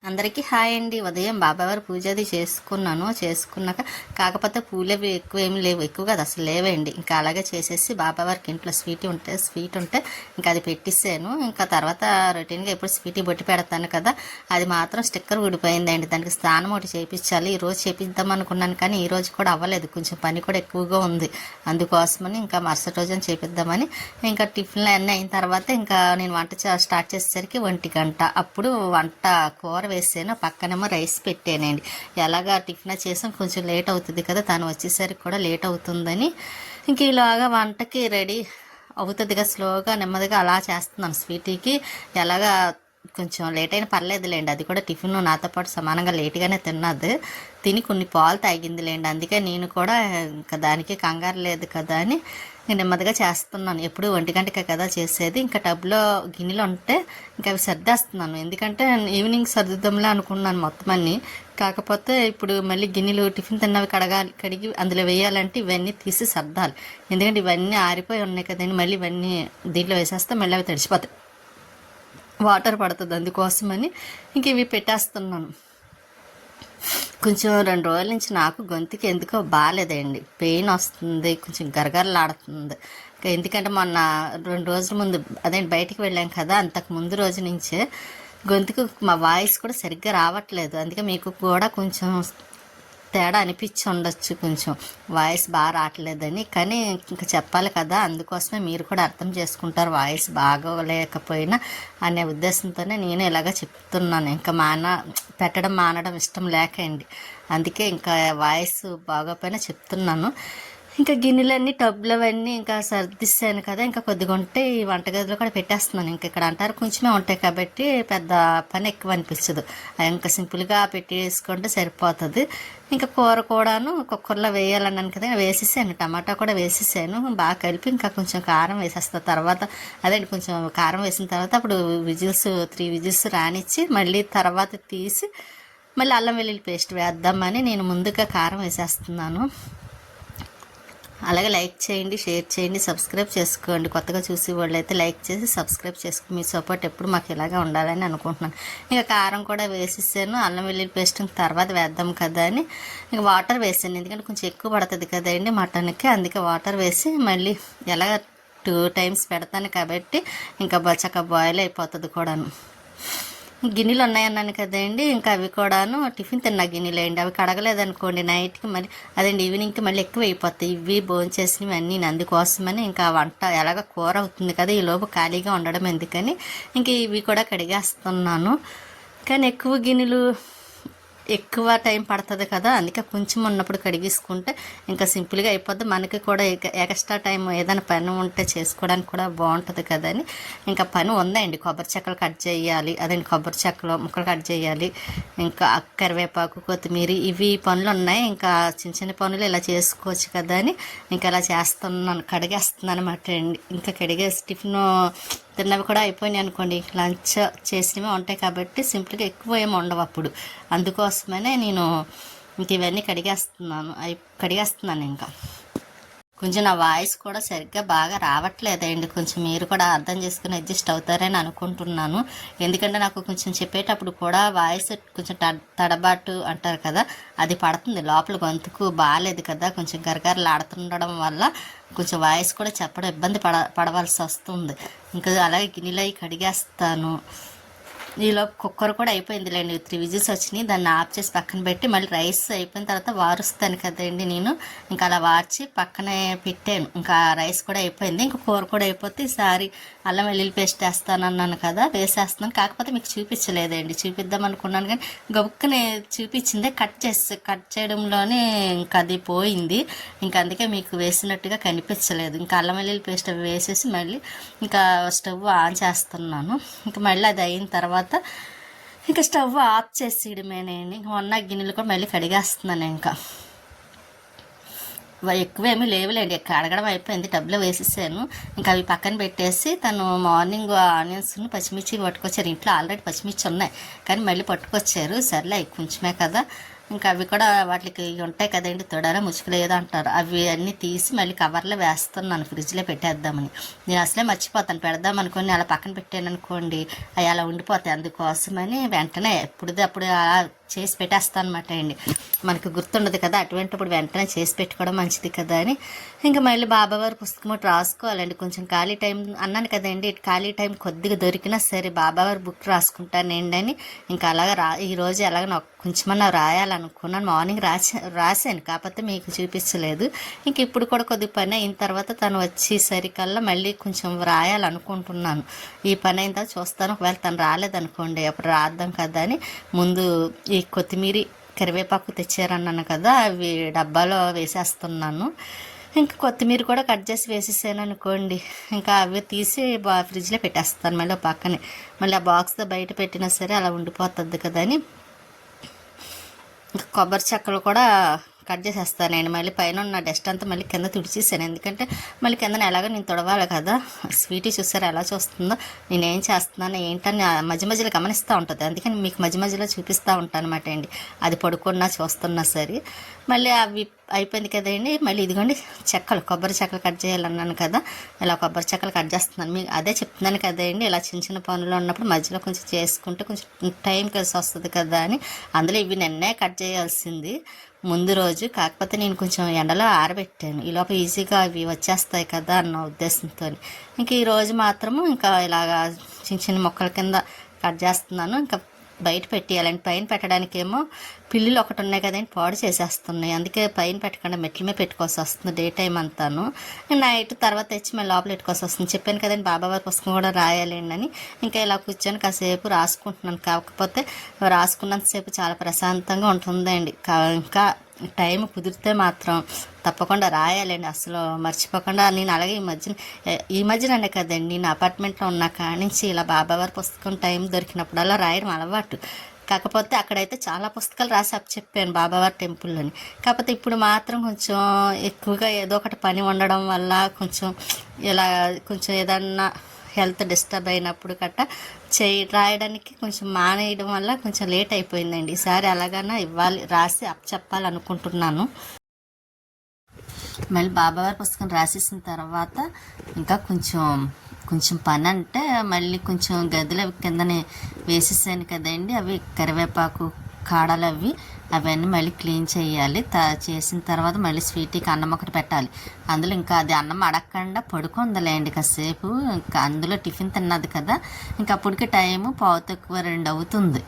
అందరికీ హాయ్ అండి. ఉదయం బాబావారి పూజ అది చేసుకున్నాక కాకపోతే పూలు అవి ఎక్కువ ఏమి లేవు, ఎక్కువ కాదు అసలు లేవండి. ఇంకా అలాగే చేసేసి బాబావారికి ఇంట్లో స్వీట్ ఉంటే ఇంకా అది పెట్టిస్తాను. ఇంకా తర్వాత రొటీన్గా ఎప్పుడు స్వీట్ బొట్టి పెడతాను కదా, అది మాత్రం స్టిక్కర్ ఊడిపోయిందండి. దానికి స్నానం ఒకటి చేయించాలి. ఈరోజు చేపిద్దాం అనుకున్నాను కానీ ఈ రోజు కూడా అవ్వలేదు, కొంచెం పని కూడా ఎక్కువగా ఉంది. అందుకోసమని ఇంకా మరుసటి రోజున చేపిద్దామని ఇంకా టిఫిన్లు అన్నీ అయిన తర్వాత ఇంకా నేను వంట స్టార్ట్ చేసేసరికి 1 గంట. అప్పుడు వంట కూర వేసాను, పక్కనేమో రైస్ పెట్టానండి. ఎలాగా టిఫిన్ చేసాం, కొంచెం లేట్ అవుతుంది కదా, తను వచ్చేసరికి కూడా లేట్ అవుతుందని ఇంక ఇలాగా వంటకి రెడీ అవుతుందిగా స్లోగా నెమ్మదిగా అలా చేస్తున్నాను. స్వీటీకి ఎలాగా కొంచెం లేట్ అయినా పర్లేదులేండి, అది కూడా టిఫిన్ నాతో పాటు సమానంగా లేట్గానే తిని కొన్ని పాలు తాగిందిలేండి. అందుకే నేను కూడా ఇంకా దానికి కంగారు లేదు కదా అని నెమ్మదిగా చేస్తున్నాను. ఎప్పుడు 1 గంటకే కదా చేసేది. ఇంకా టబ్లో గిన్నెలు ఉంటే ఇంకా అవి సర్దేస్తున్నాను, ఎందుకంటే ఈవినింగ్ సర్దుద్దాంలే అనుకున్నాను మొత్తం అన్నీ. కాకపోతే ఇప్పుడు మళ్ళీ గిన్నెలు టిఫిన్ తిన్నవి కడిగి అందులో వేయాలంటే ఇవన్నీ తీసి సర్దాలి, ఎందుకంటే ఇవన్నీ ఆరిపోయి ఉన్నాయి కదండి. మళ్ళీ ఇవన్నీ దీంట్లో వేసేస్తే మళ్ళీ అవి తడిచిపోతాయి, వాటర్ పడుతుంది. అందుకోసమని ఇంక ఇవి పెట్టేస్తున్నాను. కొంచెం 2 రోజుల నుంచి నాకు గొంతుకి ఎందుకో బాగాలేదండి, పెయిన్ వస్తుంది, కొంచెం గరగరలాడుతుంది. ఎందుకంటే మొన్న 2 రోజుల ముందు అదే బయటికి వెళ్ళాం కదా, అంతకు ముందు రోజు నుంచే గొంతుకు మా వాయిస్ కూడా సరిగ్గా రావట్లేదు. అందుకే మీకు కూడా కొంచెం తేడా అనిపించి ఉండొచ్చు, కొంచెం వాయిస్ బాగా రావట్లేదని. కానీ ఇంకా చెప్పాలి కదా, అందుకోసమే మీరు కూడా అర్థం చేసుకుంటారు వాయిస్ బాగోలేకపోయినా అనే ఉద్దేశంతోనే నేను ఇలాగ చెప్తున్నాను. ఇంకా పెట్టడం మానడం ఇష్టం లేకండి, అందుకే ఇంకా వాయిస్ బాగోపోయినా చెప్తున్నాను. ఇంకా గిన్నెలన్నీ టబ్లు అవన్నీ ఇంకా సర్దిస్తాను కదా, ఇంకా కొద్దిగా ఉంటే ఈ వంటగదిలో కూడా పెట్టేస్తున్నాను. ఇంకా ఇక్కడ అంటారు కొంచెమే ఉంటాయి కాబట్టి పెద్ద పని ఎక్కువ అనిపించదు, ఇంకా సింపుల్గా పెట్టేసుకుంటే సరిపోతుంది. ఇంకా కూర కూడాను కుక్కర్లో వేయాలన్నాను కదా, వేసేసాను. టమాటా కూడా వేసేసాను, బాగా కలిపి ఇంకా కొంచెం కారం వేసేస్తాను తర్వాత. అదే కొంచెం కారం వేసిన తర్వాత అప్పుడు 3 విజిల్స్ రానిచ్చి మళ్ళీ తర్వాత తీసి మళ్ళీ అల్లం వెల్లుల్లి పేస్ట్ వేద్దామని నేను ముందుగా కారం వేసేస్తున్నాను. అలాగే లైక్ చేయండి, షేర్ చేయండి, సబ్స్క్రైబ్ చేసుకోండి. కొత్తగా చూసి వాళ్ళు అయితే లైక్ చేసి సబ్స్క్రైబ్ చేసుకుని మీ సపోర్ట్ ఎప్పుడు మాకు ఇలాగే ఉండాలని అనుకుంటున్నాను. ఇంకా కారం కూడా వేసేసాను, అల్లం వెల్లుల్లి పేస్ట్ తర్వాత వేద్దాం కదా అని ఇంకా వాటర్ వేసాను, ఎందుకంటే కొంచెం ఎక్కువ పడుతుంది కదండి మటన్కి. అందుకే వాటర్ వేసి మళ్ళీ ఎలా 2 టైమ్స్ పెడతాను కాబట్టి ఇంకా చక్కగా బాయిల్ అయిపోతుంది కూడాను. గిన్నెలు ఉన్నాయన్నాను కదండి, ఇంకా అవి కూడాను టిఫిన్ తిన్న గిన్నెలు అండి. అవి కడగలేదనుకోండి నైట్కి మళ్ళీ అదేండి ఈవినింగ్కి మళ్ళీ ఎక్కువ అయిపోతాయి. ఇవి భోంచేసినవి అన్నీ అందుకోసమని ఇంకా వంట ఎలాగ కూర అవుతుంది కదా, ఈ లోపు ఖాళీగా ఉండడం ఎందుకని ఇంక ఇవి కూడా కడిగేస్తున్నాను. కానీ ఎక్కువ గిన్నెలు ఎక్కువ టైం పడుతుంది కదా, అందుకే కొంచెం ఉన్నప్పుడు కడిగేసుకుంటే ఇంకా సింపుల్గా అయిపోద్ది. మనకి కూడా ఎక్స్ట్రా టైం ఏదైనా పని ఉంటే చేసుకోవడానికి కూడా బాగుంటుంది కదా అని ఇంకా పని ఉందండి. కొబ్బరి చెక్కలు కట్ చేయాలి, అదండి కొబ్బరి చెక్కలు ముక్కలు కట్ చేయాలి, ఇంకా కరివేపాకు కొత్తిమీర ఇవి పనులు ఉన్నాయి. ఇంకా చిన్న చిన్న పనులు ఇలా చేసుకోవచ్చు కదా అని ఇంకా ఇలా చేస్తున్నాను, కడిగేస్తున్నాను అనమాట అండి. ఇంకా కడిగేసి టిఫిన్ తిన్నవి కూడా అయిపోయినాయి అనుకోండి, లంచ్ చేసినవి ఉంటాయి కాబట్టి సింపుల్గా ఎక్కువ ఏమి ఉండవు అప్పుడు. అందుకోసమనే నేను ఇంక ఇవన్నీ కడిగేస్తున్నాను. ఇంకా కొంచెం నా వాయిస్ కూడా సరిగ్గా బాగా రావట్లేదండి, కొంచెం మీరు కూడా అర్థం చేసుకుని అడ్జస్ట్ అవుతారని అనుకుంటున్నాను. ఎందుకంటే నాకు కొంచెం చెప్పేటప్పుడు కూడా వాయిస్ కొంచెం తడబాటు అంటారు కదా, అది పడుతుంది లోపల. గొంతుకు బాగాలేదు కదా, కొంచెం గరగరలాడుతుండడం వల్ల కొంచెం వాయిస్ కూడా చెప్పడం ఇబ్బంది పడవలసి వస్తుంది. ఇంకా అలాగే గిన్నెలు అవి కడిగేస్తాను. ఈలోపు కుక్కర్ కూడా అయిపోయిందిలేండి, 3 విజిల్స్ వచ్చినాయి. దాన్ని ఆఫ్ చేసి పక్కన పెట్టి మళ్ళీ రైస్ అయిపోయిన తర్వాత వారుస్తాను కదండి నేను, ఇంకా అలా వార్చి పక్కనే పెట్టాను. ఇంకా రైస్ కూడా అయిపోయింది, ఇంకా కూర కూడా అయిపోతే ఈసారి అల్లం వెల్లుల్లి పేస్ట్ వేస్తానన్నాను కదా, వేసేస్తున్నాను. కాకపోతే మీకు చూపించలేదండి, చూపిద్దాం అనుకున్నాను కానీ గబుక్కనే చూపించిందే కట్ చేయడంలోనే ఇంకా అది పోయింది. ఇంకా అందుకే మీకు వేసినట్టుగా కనిపించలేదు. ఇంకా అల్లం వెల్లుల్లి పేస్ట్ వేసేసి మళ్ళీ ఇంకా స్టవ్ ఆన్ చేస్తున్నాను. ఇంకా మళ్ళీ అది అయిన తర్వాత ఇంకా స్టవ్ ఆఫ్ చేసేయడమేనండి. ఇంకా ఉన్న గిన్నెలు కూడా మళ్ళీ కడిగేస్తున్నాను. ఇంకా ఎక్కువేమీ లేవులేండి, కడగడం అయిపోయింది, టబ్లో వేసేసాను. ఇంకా అవి పక్కన పెట్టేసి తను మార్నింగ్ ఆనియన్స్ పచ్చిమిర్చి పట్టుకొచ్చారు. ఇంట్లో ఆల్రెడీ పచ్చిమిర్చి ఉన్నాయి కానీ మళ్ళీ పట్టుకొచ్చారు. సర్లే కొంచెమే కదా ఇంకా అవి కూడా వాటికి ఉంటాయి కదండి, తొడాలో ముచ్చుకులు ఏదో అంటారు, అవి అన్నీ తీసి మళ్ళీ కవర్లో వేస్తున్నాను ఫ్రిడ్జ్లో పెట్టేద్దామని. నేను అసలే మర్చిపోతాను, పెడదాం అనుకోని అలా పక్కన పెట్టాను అనుకోండి అవి అలా ఉండిపోతాయి. అందుకోసమని వెంటనే ఎప్పుడుది అప్పుడు అలా చేసి పెట్టేస్తాను అనమాట అండి. మనకు గుర్తుండదు కదా, అటువంటిప్పుడు వెంటనే చేసి పెట్టుకోవడం మంచిది కదా అని. ఇంకా మళ్ళీ బాబావారి పుస్తకం ఒకటి రాసుకోవాలండి. కొంచెం ఖాళీ టైం అన్నాను కదండి, ఖాళీ టైం కొద్దిగా దొరికినా సరే బాబావారి బుక్ రాసుకుంటానండి అని. ఇంకా అలాగా ఈరోజు ఎలాగ నాకు కొంచెమన్నా రాయాలనుకున్నాను, మార్నింగ్ రాశాను, కాకపోతే మీకు చూపించలేదు. ఇంక ఇప్పుడు కూడా కొద్ది పని అయిన తర్వాత తను వచ్చేసరికల్లా మళ్ళీ కొంచెం రాయాలనుకుంటున్నాను. ఈ పని అయిన తర్వాత చూస్తాను, ఒకవేళ తను రాలేదనుకోండి అప్పుడు రాద్దాం కదా అని ముందు ఈ కొత్తిమీర కరివేపాకు తెచ్చారన్నాను కదా, అవి డబ్బాలో వేసేస్తున్నాను. ఇంకా కొత్తిమీర కూడా కట్ చేసి వేసేసాను అనుకోండి, ఇంకా అవి తీసి ఫ్రిడ్జ్లో పెట్టేస్తాను మళ్ళీ పక్కనే. మళ్ళీ ఆ బాక్స్తో బయట పెట్టినా సరే అలా ఉండిపోతుంది కదా అని. ఇంకా కొబ్బరి చెక్కలు కూడా కట్ చేసేస్తాను నేను. మళ్ళీ పైన ఉన్న డస్ట్ అంతా మళ్ళీ కింద తుడిచేసాను, ఎందుకంటే మళ్ళీ కింద ఎలాగో నేను తుడవాలి కదా. స్వీటీ చూసారు ఎలా చూస్తుందో, నేనేం చేస్తున్నాను ఏంటని మధ్య మధ్యలో గమనిస్తూ ఉంటుంది, అందుకని మీకు మధ్య మధ్యలో చూపిస్తూ ఉంటాను అనమాట అండి. అది పడుకున్నా చూస్తున్నా సరే. మళ్ళీ అవి అయిపోయింది కదండి, మళ్ళీ ఇదిగోండి చెక్కలు, కొబ్బరి చెక్కలు కట్ చేయాలన్నాను కదా, ఇలా కొబ్బరి చెక్కలు కట్ చేస్తున్నాను. మీకు అదే చెప్తున్నాను కదండి, ఇలా చిన్న చిన్న పనులు ఉన్నప్పుడు మధ్యలో కొంచెం చేసుకుంటే కొంచెం టైం కలిసి వస్తుంది కదా అని. అందులో ఇవి నిన్నే కట్ చేయాల్సింది ముందు రోజు, కాకపోతే నేను కొంచెం ఎండలో ఆరబెట్టాను, ఈలోపు ఈజీగా అవి వచ్చేస్తాయి కదా అన్న ఉద్దేశంతో. ఇంక ఈరోజు మాత్రము ఇంకా ఇలాగా చిన్న చిన్న మొక్కల కింద కట్ చేస్తున్నాను. ఇంకా బయట పెట్టేయాలండి. పైన పెట్టడానికేమో పిల్లులు ఒకటి ఉన్నాయి కదండి, పాడు చేసేస్తున్నాయి, అందుకే పైన పెట్టకుండా మెట్ల మీద పెట్టుకోవాల్సి వస్తుంది డే టైం అంతాను. నైట్ తర్వాత తెచ్చి మళ్ళీ లోపల పెట్టుకోవాల్సి వస్తుంది. చెప్పాను కదండి బాబావారి పుస్తకం కూడా రాయాలండి అని. ఇంకా ఇలా కూర్చొని కాసేపు రాసుకుంటున్నాను, కాకపోతే రాసుకున్నంతసేపు చాలా ప్రశాంతంగా ఉంటుందండి. ఇంకా టైం కుదిరితే మాత్రం తప్పకుండా రాయాలండి, అసలు మర్చిపోకుండా. నేను అలాగే ఈ మధ్యనే కదండి, నేను అపార్ట్మెంట్లో ఉన్న కాడి నుంచి ఇలా బాబావారి పుస్తకం టైం దొరికినప్పుడల్లా రాయడం అలవాటు. కాకపోతే అక్కడైతే చాలా పుస్తకాలు రాసి చెప్పాను బాబావారి టెంపుల్లోని. కాకపోతే ఇప్పుడు మాత్రం కొంచెం ఎక్కువగా ఏదో ఒకటి పని ఉండడం వల్ల కొంచెం ఇలా కొంచెం ఏదన్నా హెల్త్ డిస్టర్బ్ అయినప్పుడు గట్టా రాయడానికి కొంచెం మానేయడం వల్ల కొంచెం లేట్ అయిపోయిందండి. ఈసారి అలాగన్నా రాసి చెప్పాలనుకుంటున్నాను. మళ్ళీ బాబావారి పుస్తకం రాసేసిన తర్వాత ఇంకా కొంచెం పని అంటే మళ్ళీ కొంచెం గదిలో కిందనే వేసేసాను కదండి, అవి కరివేపాకు కాడలు అవన్నీ మళ్ళీ క్లీన్ చేయాలి. చేసిన తర్వాత మళ్ళీ స్వీటీకి అన్నం ఒకటి పెట్టాలి. అందులో ఇంకా అది అన్నం అడగకుండా పడుకుందలేండి కాసేపు. ఇంకా అందులో టిఫిన్ తిన్నది కదా, ఇంకా అప్పటికి టైము 2:15 అవుతుంది.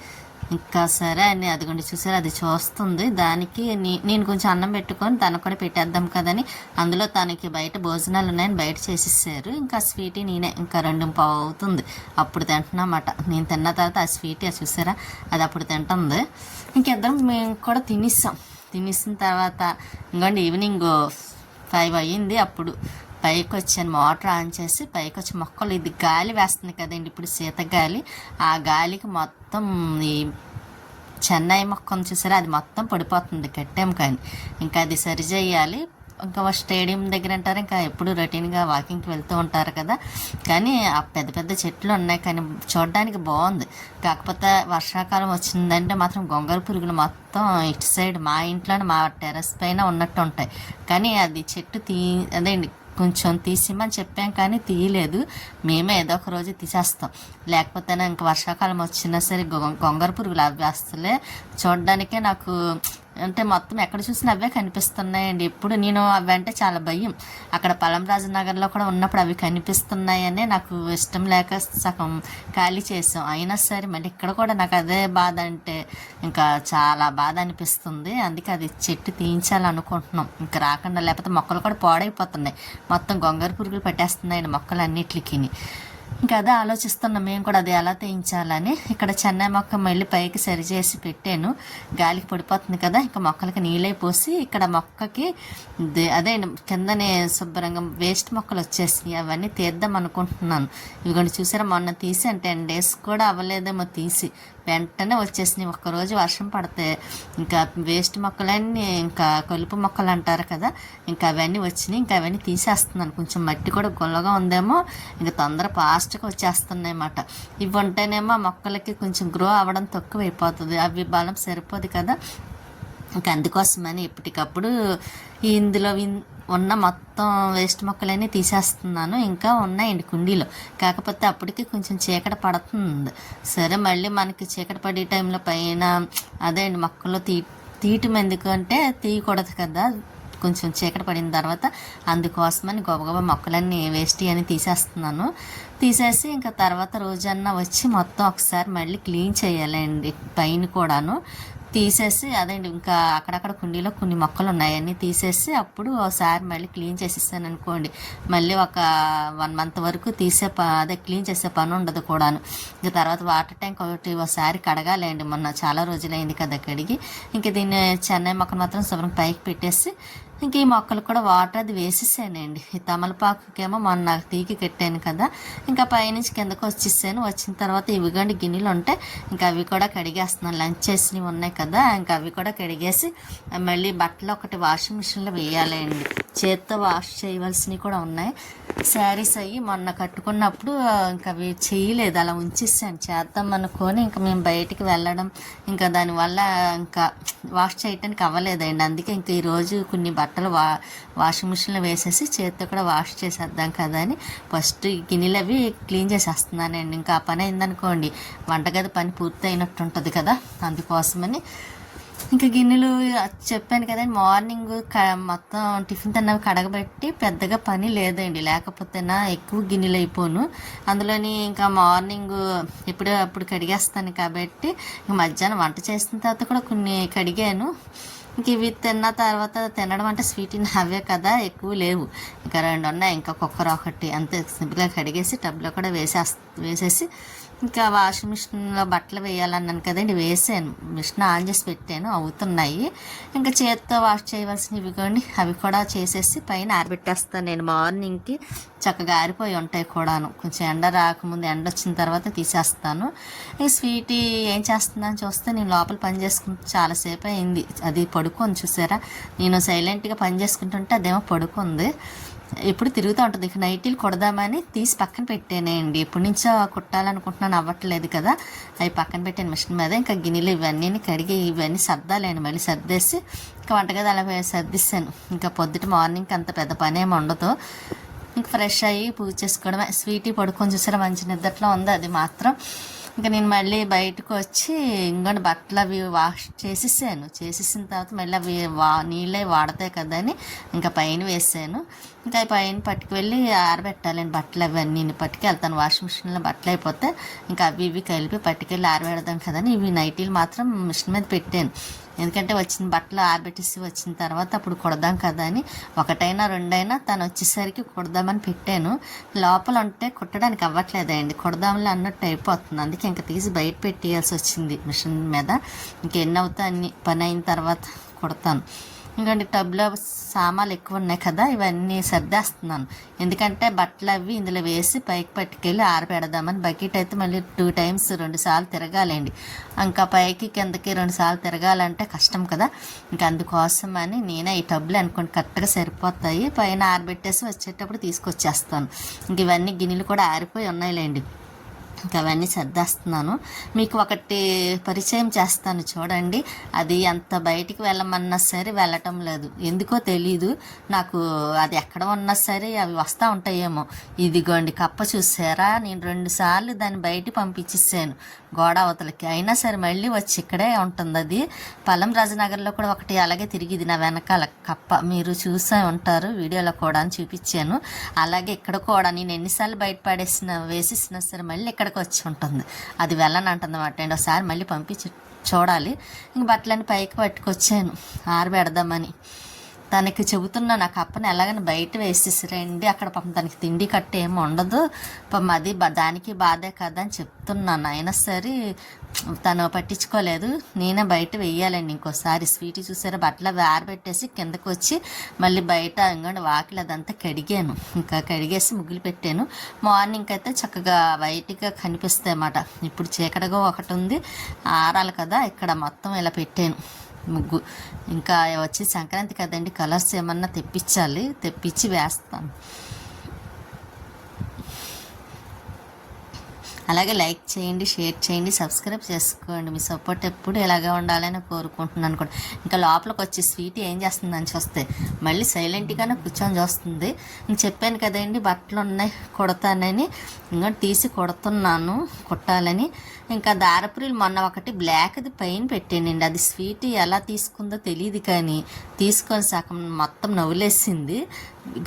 ఇంకా సరే అని అదిగోండి చూసారు, అది చూస్తుంది. దానికి నేను కొంచెం అన్నం పెట్టుకొని తనకు కూడా పెట్టేద్దాం కదని అందులో తనకి బయట భోజనాలు ఉన్నాయని బయట చేసేసారు. ఇంకా స్వీటీ నేనే ఇంకా 2:15 అవుతుంది అప్పుడు తింటున్నమాట. నేను తిన్న తర్వాత ఆ స్వీటీ చూసారా అది అప్పుడు తింటుంది. ఇంకిద్దరం మేము కూడా తినేసిన తర్వాత ఇంకోండి ఈవినింగ్ 5 అయ్యింది. అప్పుడు పైకి వచ్చాను, మోటార్ ఆన్ చేసి పైకి వచ్చి మొక్కలు, ఇది గాలి వేస్తుంది కదండి ఇప్పుడు శీత గాలి, ఆ గాలికి మొత్తం ఈ చెన్నై మొక్కను చూసారా అది మొత్తం పడిపోతుంది, కట్టాం కానీ ఇంకా అది సరి చేయాలి. ఇంకా స్టేడియం దగ్గర అంటారు, ఇంకా ఎప్పుడు రొటీన్గా వాకింగ్కి వెళ్తూ ఉంటారు కదా, కానీ ఆ పెద్ద పెద్ద చెట్లు ఉన్నాయి కానీ చూడడానికి బాగుంది. కాకపోతే వర్షాకాలం వచ్చిందంటే మాత్రం గొంగళి పురుగులు మొత్తం ఇటు సైడ్ మా ఇంట్లోనే మా టెర్రస్ పైన ఉన్నట్టు ఉంటాయి. కానీ అది చెట్టు అదేండి కొంచెం తీసిమని చెప్పాం కానీ తీయలేదు. మేమే ఏదో ఒక రోజు తీసేస్తాం, లేకపోతే ఇంకా వర్షాకాలం వచ్చినా సరే గొంగళి పురుగులు అవి అసలే చూడడానికే నాకు అంటే మొత్తం ఎక్కడ చూసినా అవే కనిపిస్తున్నాయండి. ఎప్పుడు నేను అవి అంటే చాలా భయం. అక్కడ పలంరాజు నగర్లో కూడా ఉన్నప్పుడు అవి కనిపిస్తున్నాయనే నాకు ఇష్టం లేక సగం ఖాళీ చేసాం. అయినా సరే మళ్ళీ ఇక్కడ కూడా నాకు అదే బాధ అంటే ఇంకా చాలా బాధ అనిపిస్తుంది. అందుకే అది చెట్టు తీయించాలనుకుంటున్నాం ఇంకా రాకుండా, లేకపోతే మొక్కలు కూడా పాడైపోతున్నాయి, మొత్తం గొంగళి పురుగులు పట్టేస్తున్నాయండి మొక్కలు అన్నిటికీ. ఇంకా అదే ఆలోచిస్తున్నాం మేము కూడా అది ఎలా తీయించాలని. ఇక్కడ చెన్నై మొక్క మళ్ళీ పైకి సరిచేసి పెట్టాను, గాలికి పడిపోతుంది కదా, ఇంకా మొక్కలకి నీళ్ళై పోసి ఇక్కడ మొక్కకి అదే కిందనే శుభ్రంగా వేస్ట్ మొక్కలు వచ్చేసి అవన్నీ తీద్దాం అనుకుంటున్నాను. ఇవిగోండి చూసారా, మొన్న తీసి 10 days కూడా అవ్వలేదేమో తీసి వెంటనే వచ్చేసినాయి. ఒక్కరోజు వర్షం పడితే ఇంకా వేస్ట్ మొక్కలన్నీ ఇంకా కలుపు మొక్కలు అంటారు కదా, ఇంకా అవన్నీ వచ్చినాయి. ఇంకా అవన్నీ తీసేస్తున్నాను. కొంచెం మట్టి కూడా గుల్లగా ఉందేమో, ఇంకా తొందర ఫాస్ట్గా వచ్చేస్తున్నాయి అన్నమాట. ఇవి ఉంటేనేమో మొక్కలకి కొంచెం గ్రో అవ్వడం తక్కువ అయిపోతుంది, అవి బలం సరిపోదు కదా. ఇంకా అందుకోసమని ఎప్పటికప్పుడు ఇందులో ఉన్న మొత్తం వేస్ట్ మొక్కలన్నీ తీసేస్తున్నాను. ఇంకా ఉన్నాయండి కుండీలో, కాకపోతే అప్పటికి కొంచెం చీకటి పడుతుంది. సరే మళ్ళీ మనకి చీకటి పడే టైంలో పైన అదే అండి మొక్కలు తీయటం ఎందుకంటే తీయకూడదు కదా కొంచెం చీకటి పడిన తర్వాత, అందుకోసమని గబగబా మొక్కలన్నీ వేస్ట్ అని తీసేస్తున్నాను. తీసేసి ఇంకా తర్వాత రోజన్నా వచ్చి మొత్తం ఒకసారి మళ్ళీ క్లీన్ చేయాలండి పైన కూడాను. తీసేసి అదేండి ఇంకా అక్కడక్కడ కుండీలో కొన్ని మొక్కలు ఉన్నాయన్నీ తీసేసి అప్పుడు ఒకసారి మళ్ళీ క్లీన్ చేసేసాను అనుకోండి, మళ్ళీ ఒక 1 మంత్ వరకు అదే క్లీన్ చేసే పని ఉండదు కూడాను. ఇంకా తర్వాత వాటర్ ట్యాంక్ ఒకటి ఒకసారి కడగాలండి, మొన్న చాలా రోజులైంది కదా కడిగి. ఇంకా దీన్ని చెన్నై మొక్కను మాత్రం శుభ్రం పైకి పెట్టేసి ఇంక ఈ మొక్కలు కూడా వాటర్ అది వేసేసానండి. ఈ తమలపాకుకేమో మొన్న తీకి కట్టాను కదా, ఇంకా పైనుంచి కిందకు వచ్చేసాను. వచ్చిన తర్వాత ఇవిగండి గిన్నెలు ఉంటే ఇంకా అవి కూడా కడిగేస్తున్నాను. లంచ్ చేసినవి ఉన్నాయి కదా, ఇంకా అవి కూడా కడిగేసి మళ్ళీ బట్టలు ఒకటి వాషింగ్ మిషన్లో వేయాలండి. చేత్తో వాష్ చేయవలసినవి కూడా ఉన్నాయి. శారీస్ అయ్యి మొన్న కట్టుకున్నప్పుడు ఇంకా అవి చేయలేదు, అలా ఉంచేసాను. చేద్దాం అనుకొని ఇంకా మేము బయటికి వెళ్ళడం ఇంకా దానివల్ల ఇంకా వాష్ చేయటానికి అవ్వలేదండి. అందుకే ఇంకా ఈరోజు కొన్ని బట్టలు వాషింగ్ మిషన్లో వేసేసి చేత్తో కూడా వాష్ చేసేద్దాం కదా అని ఫస్ట్ గిన్నెలు అవి క్లీన్ చేసేస్తున్నానండి. ఇంకా ఆ పని అయిందనుకోండి వంటగది పని పూర్తి అయినట్టు ఉంటుంది కదా, అందుకోసమని ఇంకా గిన్నెలు చెప్పాను కదండి. మార్నింగ్ మొత్తం టిఫిన్ తిన్నవి కడగబెట్టి పెద్దగా పని లేదండి, లేకపోతేనా ఎక్కువ గిన్నెలు అయిపోను. అందులోని ఇంకా మార్నింగ్ అప్పుడు కడిగేస్తాను కాబట్టి మధ్యాహ్నం వంట చేసిన తర్వాత కూడా కొన్ని కడిగాను. ఇంక ఇవి తిన్న తర్వాత తినడం అంటే స్వీట్ అవే కదా, ఎక్కువ లేవు. ఇంకా 2 ఉన్నాయి, ఇంకా కుక్కర్ ఒకటి, అంతే సింపుల్గా కడిగేసి టబ్లో కూడా వేసేసి ఇంకా వాషింగ్ మిషన్లో బట్టలు వేయాలన్నాను కదండి, వేసాను. మిషన్ ఆన్ చేసి పెట్టాను, అవుతున్నాయి. ఇంకా చేతితో వాష్ చేయవలసినవి కానీ అవి కూడా చేసేసి పైన ఆరబెట్టేస్తాను నేను. మార్నింగ్కి చక్కగా ఆరిపోయి ఉంటాయి కూడాను. కొంచెం ఎండ రాకముందు, ఎండ వచ్చిన తర్వాత తీసేస్తాను. ఈ స్వీటీ ఏం చేస్తుందని చూస్తే నేను లోపల పని చేసుకుంటూ చాలాసేపు అయింది. అది పడుకుంది చూసారా, నేను సైలెంట్గా పని చేసుకుంటుంటే అదేమో పడుకుంది. ఎప్పుడు తిరుగుతూ ఉంటుంది. ఇక నైటీలు కుడదామని తీసి పక్కన పెట్టానండి. ఎప్పటి నుంచో కుట్టాలనుకుంటున్నాను, అవ్వట్లేదు కదా, అవి పక్కన పెట్టాను మిషన్ మీద. ఇంకా గిన్నెలు ఇవన్నీ కడిగి ఇవన్నీ సర్దాలేండి. మళ్ళీ సర్దేసి ఇంకా వంటగది అలా సర్దిస్తాను. ఇంకా పొద్దుట మార్నింగ్కి అంత పెద్ద పని ఏమి ఉండదు. ఇంకా ఫ్రెష్ అయ్యి పూజ చేసుకోవడమే. స్వీటీ పడుకొని చూసారా మంచి నిద్రలో ఉంది అది మాత్రం. ఇంకా నేను మళ్ళీ బయటకు వచ్చి ఇంకొన్ని బట్టలు అవి వాష్ చేసేసిన తర్వాత మళ్ళీ అవి నీళ్ళే వాడతాయి కదా అని ఇంకా పైన వేసాను. ఇంకా పైన పట్టుకువెళ్ళి ఆరబెట్టాలండి బట్టలు అవన్నీ పట్టుకెళ్తాను. వాషింగ్ మిషన్లో బట్టలు అయిపోతే ఇంకా అవి కలిపి పట్టుకెళ్ళి ఆరబెడదాం కదని ఇవి నైటీలు మాత్రం మిషన్ మీద పెట్టాను. ఎందుకంటే వచ్చిన బట్టలు ఆరబెట్టేసి వచ్చిన తర్వాత అప్పుడు కుడదాం కదా అని, 1 2 తను వచ్చేసరికి కుడదామని పెట్టాను. లోపల ఉంటే కుట్టడానికి అవ్వట్లేదండి, కుడదాంలో అన్నట్టు అయిపోతుంది. అందుకే ఇంకా తీసి బయట పెట్టేయాల్సి వచ్చింది మిషన్ మీద. ఇంకెన్ని అవుతా అన్ని పని అయిన తర్వాత కుడతాను. ఇంకండి టబ్లో సామాన్లు ఎక్కువ ఉన్నాయి కదా, ఇవన్నీ సర్దేస్తున్నాను. ఎందుకంటే బట్టలు అవి ఇందులో వేసి పైకి పట్టుకెళ్ళి ఆరబెడదామని. బకెట్ అయితే మళ్ళీ 2 టైమ్స్ 2 సార్లు తిరగాలండి. ఇంకా పైకి కిందకి 2 సార్లు తిరగాలంటే కష్టం కదా. ఇంకా అందుకోసం అని నేనే ఈ టబ్లు అనుకోండి కరెక్ట్గా సరిపోతాయి. పైన ఆరబెట్టేసి వచ్చేటప్పుడు తీసుకొచ్చేస్తాను. ఇంక ఇవన్నీ గిన్నెలు కూడా ఆరిపోయి ఉన్నాయిలేండి. ఇంకా అవన్నీ సర్దేస్తున్నాను. మీకు ఒకటి పరిచయం చేస్తాను చూడండి. అది అంత బయటికి వెళ్ళమన్నా సరే వెళ్ళటం లేదు, ఎందుకో తెలీదు నాకు. అది ఎక్కడ ఉన్నా సరే అవి వస్తూ ఉంటాయేమో. ఇదిగోండి కప్ప చూసారా, నేను 2 సార్లు దాన్ని బయట పంపించేసాను గోడ అవతలకి, అయినా సరే మళ్ళీ వచ్చి ఇక్కడే ఉంటుంది. అది పల్లం రాజనగర్లో కూడా ఒకటి అలాగే తిరిగిది నా వెనకాల కప్ప, మీరు చూసే ఉంటారు వీడియోలో కూడా చూపించాను. అలాగే ఇక్కడ కూడా నేను ఎన్నిసార్లు బయట వేసేసినా సరే మళ్ళీ ఇక్కడికి వచ్చి ఉంటుంది. అది వెళ్ళనంటుంది అన్నమాట. అండ్ ఒకసారి మళ్ళీ పంపించి చూడాలి. ఇంక బట్టలన్నీ పైకి పట్టుకొచ్చాను ఆరబెడదామని. తనకి చెబుతున్నా, నాకు అప్పని ఎలాగని బయట వేసేసిరండి, అక్కడ పాపం తనకి తిండి కట్ట ఏమి ఉండదు, పాపం అది దానికి బాధే కదా అని చెప్తున్నాను. అయినా సరే తను పట్టించుకోలేదు. నేనే బయట వేయాలండి ఇంకోసారి. స్వీటీ చూసారా బట్టలు ఆరబెట్టేసి కిందకు వచ్చి మళ్ళీ బయట ఇంకోండి వాకిలి అదంతా కడిగాను. ఇంకా కడిగేసి ముగ్గులు పెట్టాను. మార్నింగ్ అయితే చక్కగా వైట్గా కనిపిస్తాయి అన్నమాట. ఇప్పుడు చీకటిగా ఒకటి ఉంది, ఆరాలి కదా, ఇక్కడ మొత్తం ఇలా పెట్టాను ముగ్గు. ఇంకా వచ్చి సంక్రాంతి కదండి, కలర్స్ ఏమన్నా తెప్పించి వేస్తాను. అలాగే లైక్ చేయండి, షేర్ చేయండి, సబ్స్క్రైబ్ చేసుకోండి. మీ సపోర్ట్ ఎప్పుడు ఇలాగే ఉండాలని కోరుకుంటున్నాను కూడా. ఇంకా లోపలికి వచ్చి స్వీట్ ఏం చేస్తుందని చూస్తే మళ్ళీ సైలెంట్గానే కూర్చొని చూస్తుంది. ఇంక చెప్పాను కదండి బట్టలు ఉన్నాయి కుడతానని, ఇంకా తీసి కుడుతున్నాను కుట్టాలని. ఇంకా దారపురీలు మొన్న ఒకటి బ్లాక్ది పైన పెట్టానండి. అది స్వీట్ ఎలా తీసుకుందో తెలియదు కానీ తీసుకొని సగం మొత్తం నవ్వులేసింది.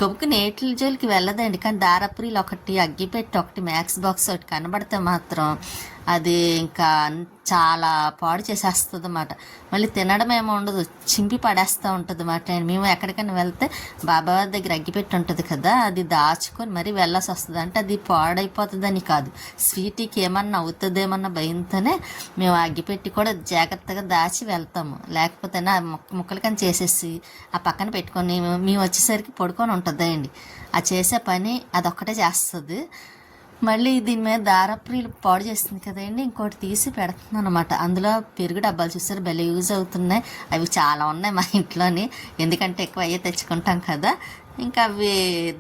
గొప్పకి నేట్ల జోలికి వెళ్ళదండి, కానీ దారపురీలు ఒకటి అగ్గిపెట్టి ఒకటి మ్యాక్స్ బాక్స్ ఒకటి కనబడితే మాత్రం అది ఇంకా చాలా పాడు చేసేస్తుంది అన్నమాట. మళ్ళీ తినడం ఏమో ఉండదు, చింపి పడేస్తూ ఉంటుంది అన్నమాట. మేము ఎక్కడికైనా వెళ్తే బాబావారి దగ్గర అగ్గిపెట్టి ఉంటుంది కదా, అది దాచుకొని మరీ వెళ్ళాల్సి వస్తుంది. అంటే అది పాడైపోతుందని కాదు, స్వీట్కి ఏమన్నా అవుతుందేమన్నా భయంతోనే మేము అగ్గిపెట్టి కూడా జాగ్రత్తగా దాచి వెళ్తాము. లేకపోతే ముక్కలకని చేసేసి ఆ పక్కన పెట్టుకొని మేము వచ్చేసరికి పడుకొని ఉంటుందండి. ఆ చేసే పని అదొక్కటే చేస్తుంది. మళ్ళీ దీని మీద దారపురీలు పాడు చేస్తుంది కదండి, ఇంకోటి తీసి పెడుతున్నాను అనమాట. అందులో పెరుగు డబ్బాలు చూసారు భలే యూజ్ అవుతున్నాయి. అవి చాలా ఉన్నాయి మా ఇంట్లోని, ఎందుకంటే ఎక్కువ అయ్యే తెచ్చుకుంటాం కదా. ఇంకా అవి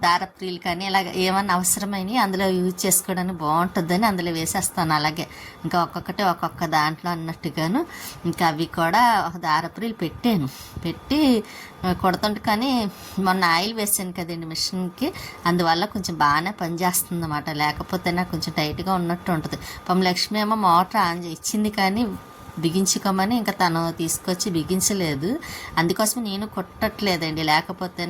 దారపురీలు కానీ ఇలాగ ఏమన్నా అవసరమైనవి అందులో యూజ్ చేసుకోవడానికి బాగుంటుందని అందులో వేసేస్తాను. అలాగే ఇంకా ఒక్కొక్కటి ఒక్కొక్క దాంట్లో అన్నట్టుగాను ఇంకా అవి కూడా ఒక దారపురీలు పెట్టి కొడుతుంటే, కానీ మొన్న ఆయిల్ వేసాను కదండి మిషన్కి, అందువల్ల కొంచెం బాగానే పనిచేస్తుంది అన్నమాట. లేకపోతే నాకు కొంచెం టైట్గా ఉన్నట్టు ఉంటుంది. లక్ష్మి ఏమో మోటార్ ఆన్ ఇచ్చింది కానీ బిగించుకోమని ఇంకా తను తీసుకొచ్చి బిగించలేదు. అందుకోసం నేను కుట్టట్లేదండి. లేకపోతే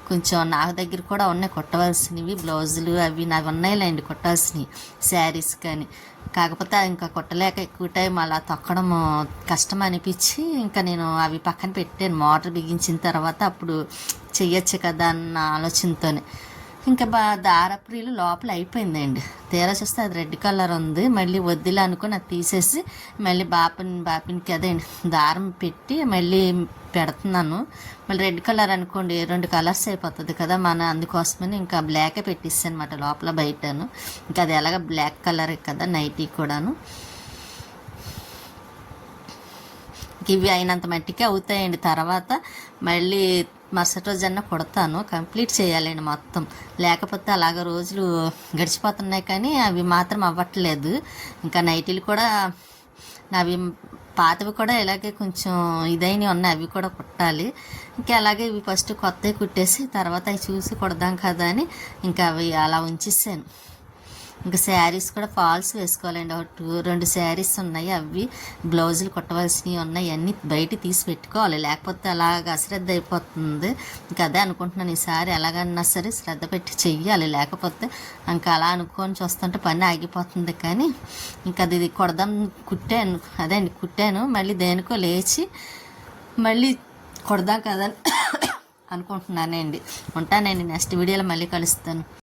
కొంచెం నా దగ్గర కూడా ఉన్నాయి కుట్టవలసినవి, బ్లౌజులు అవి నావి ఉన్నాయిలేండి కుట్టాల్సినవి, శారీస్ కానీ. కాకపోతే ఇంకా కుట్టలేక ఎక్కువ టైం అలా తొక్కడం కష్టం అనిపించి ఇంకా నేను అవి పక్కన పెట్టాను. మోటార్ బిగించిన తర్వాత అప్పుడు చెయ్యొచ్చు కదా అన్న ఆలోచనతోనే. ఇంకా దారపురీలు లోపల అయిపోయిందండి. తీరా చూస్తే అది రెడ్ కలర్ ఉంది. మళ్ళీ వద్దులే అనుకుని అది తీసేసి మళ్ళీ బాపిన్కి అదే దారం పెట్టి మళ్ళీ పెడుతున్నాను. మళ్ళీ రెడ్ కలర్ అనుకోండి 2 కలర్స్ అయిపోతుంది కదా అందుకోసమని ఇంకా బ్లాకే పెట్టిస్తాను అనమాట లోపల బయటను. ఇంకా అది ఎలాగ బ్లాక్ కలర్ కదా నైటీ కూడాను. ఇవి అయినంత మట్టికే అవుతాయండి. తర్వాత మళ్ళీ మరుసటి రోజన్నా కుడతాను, కంప్లీట్ చేయాలండి మొత్తం. లేకపోతే అలాగ రోజులు గడిచిపోతున్నాయి కానీ అవి మాత్రం అవ్వట్లేదు. ఇంకా నైటీలు కూడా అవి పాతవి కూడా ఇలాగే కొంచెం ఇదైనవి ఉన్నాయి, అవి కూడా కుట్టాలి. ఇంకా అలాగే ఇవి ఫస్ట్ కొత్తవి కుట్టేసి తర్వాత అవి చూసి కుడదాం కదా అని ఇంకా అవి అలా ఉంచేసాను. ఇంకా శారీస్ కూడా ఫాల్స్ వేసుకోవాలండి. 2 శారీస్ ఉన్నాయి, అవి బ్లౌజులు కుట్టవలసినవి ఉన్నాయి. అన్నీ బయట తీసి పెట్టుకోవాలి, లేకపోతే అలాగ అశ్రద్ధ అయిపోతుంది. ఇంకా అదే అనుకుంటున్నాను, ఈసారి ఎలాగన్నా సరే శ్రద్ధ పెట్టి చెయ్యాలి. లేకపోతే ఇంకా అలా అనుకొని చూస్తుంటే పని ఆగిపోతుంది. కానీ ఇంకా అది కుడదాం కుట్టాను మళ్ళీ దేనికో లేచి మళ్ళీ కుడదాం కదా అనుకుంటున్నానండి. ఉంటానండి, నెక్స్ట్ వీడియోలో మళ్ళీ కలుస్తాను.